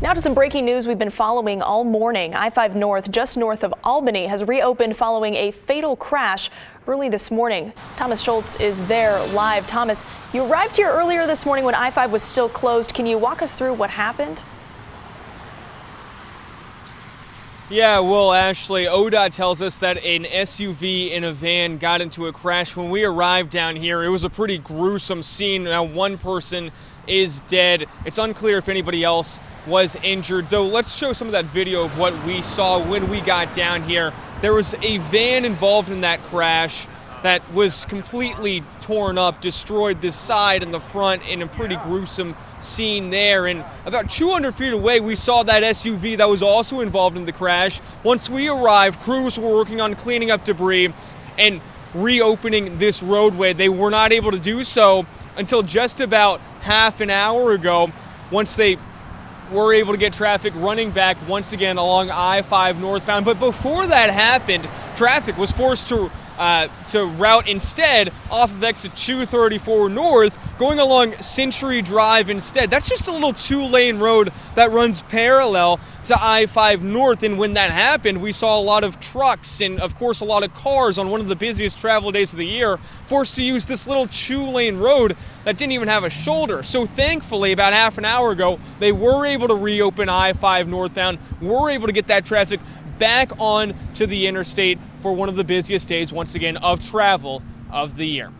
Now to some breaking news we've been following all morning. I-5 North, just north of Albany, has reopened following a fatal crash early this morning. Thomas Schultz is there live. Thomas, you arrived here earlier this morning when I-5 was still closed. Can you walk us through what happened? Yeah, well, Ashley, ODOT tells us that an SUV and a van got into a crash. When we arrived down here, it was a pretty gruesome scene. Now, one person is dead. It's unclear if anybody else was injured, though. Let's show some of that video of what we saw when we got down here. There was a van involved in that crash that was completely torn up, destroyed the side and the front in a pretty gruesome scene there. And about 200 feet away, we saw that SUV that was also involved in the crash. Once we arrived, crews were working on cleaning up debris and reopening this roadway. They were not able to do so until just about half an hour ago, once they were able to get traffic running back once again along I-5 northbound. But before that happened, traffic was forced to route instead off of exit 234 north, going along Century Drive instead. That's just a little two-lane road that runs parallel to I-5 north, and when that happened, we saw a lot of trucks and of course a lot of cars on one of the busiest travel days of the year forced to use this little two-lane road that didn't even have a shoulder. So thankfully, about half an hour ago, they were able to reopen I-5 northbound, were able to get that traffic back on to the interstate for one of the busiest days, once again, of travel of the year.